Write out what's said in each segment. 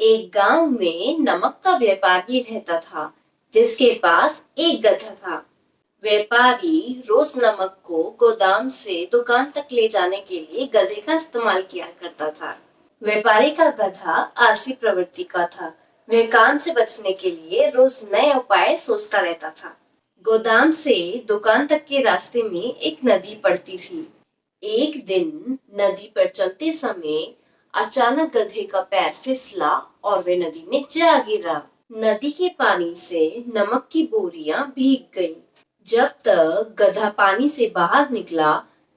एक गांव में नमक का व्यापारी रहता था, जिसके पास एक गधा था। व्यापारी रोज नमक को गोदाम से दुकान तक ले जाने के लिए गधे का इस्तेमाल किया करता था। व्यापारी का गधा आलसी प्रवृत्ति का था। वह काम से बचने के लिए रोज नए उपाय सोचता रहता था। गोदाम से दुकान तक के रास्ते में एक नदी पड़ती थी। एक दिन नदी पर चलते समय अचानक गधे का पैर फिसला और वे नदी में जा गिरा। नदी के पानी से नमक की बोरियां भीग गईं। जब तक गधा पानी से बाहर निकला,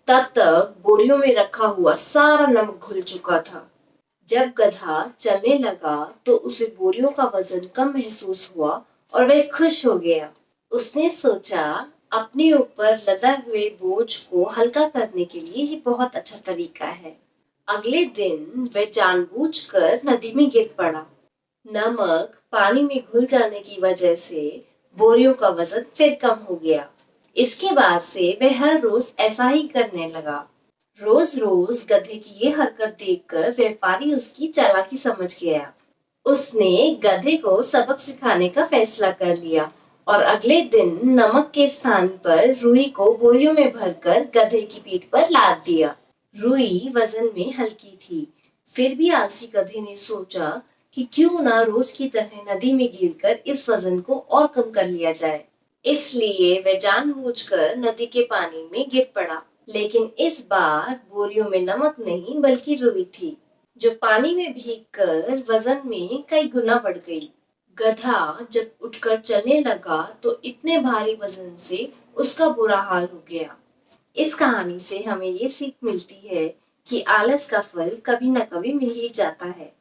तब तक बोरियों में रखा हुआ सारा नमक घुल चुका था। जब गधा चलने लगा तो उसे बोरियों का वजन कम महसूस हुआ और वह खुश हो गया। उसने सोचा, अपने ऊपर लदा हुए बोझ को हल्का करने के लिए ये बहुत अच्छा तरीका है। अगले दिन वह जानबूझकर नदी में गिर पड़ा। नमक पानी में घुल जाने की वजह से बोरियों का वजन फिर कम हो गया। इसके बाद से वह हर रोज ऐसा ही करने लगा। रोज रोज गधे की ये हरकत देखकर व्यापारी उसकी चालाकी समझ गया। उसने गधे को सबक सिखाने का फैसला कर लिया और अगले दिन नमक के स्थान पर रुई को बोरियों में भरकर गधे की पीठ पर लाद दिया। रुई वजन में हल्की थी, फिर भी आलसी गधे ने सोचा कि क्यों ना रोज की तरह नदी में गिरकर इस वजन को और कम कर लिया जाए। इसलिए वह जानबूझकर नदी के पानी में गिर पड़ा। लेकिन इस बार बोरियों में नमक नहीं बल्कि रुई थी, जो पानी में भीगकर वजन में कई गुना बढ़ गई। गधा जब उठकर चलने लगा तो इतने भारी वजन से उसका बुरा हाल हो गया। इस कहानी से हमें ये सीख मिलती है कि आलस का फल कभी न कभी मिल ही जाता है।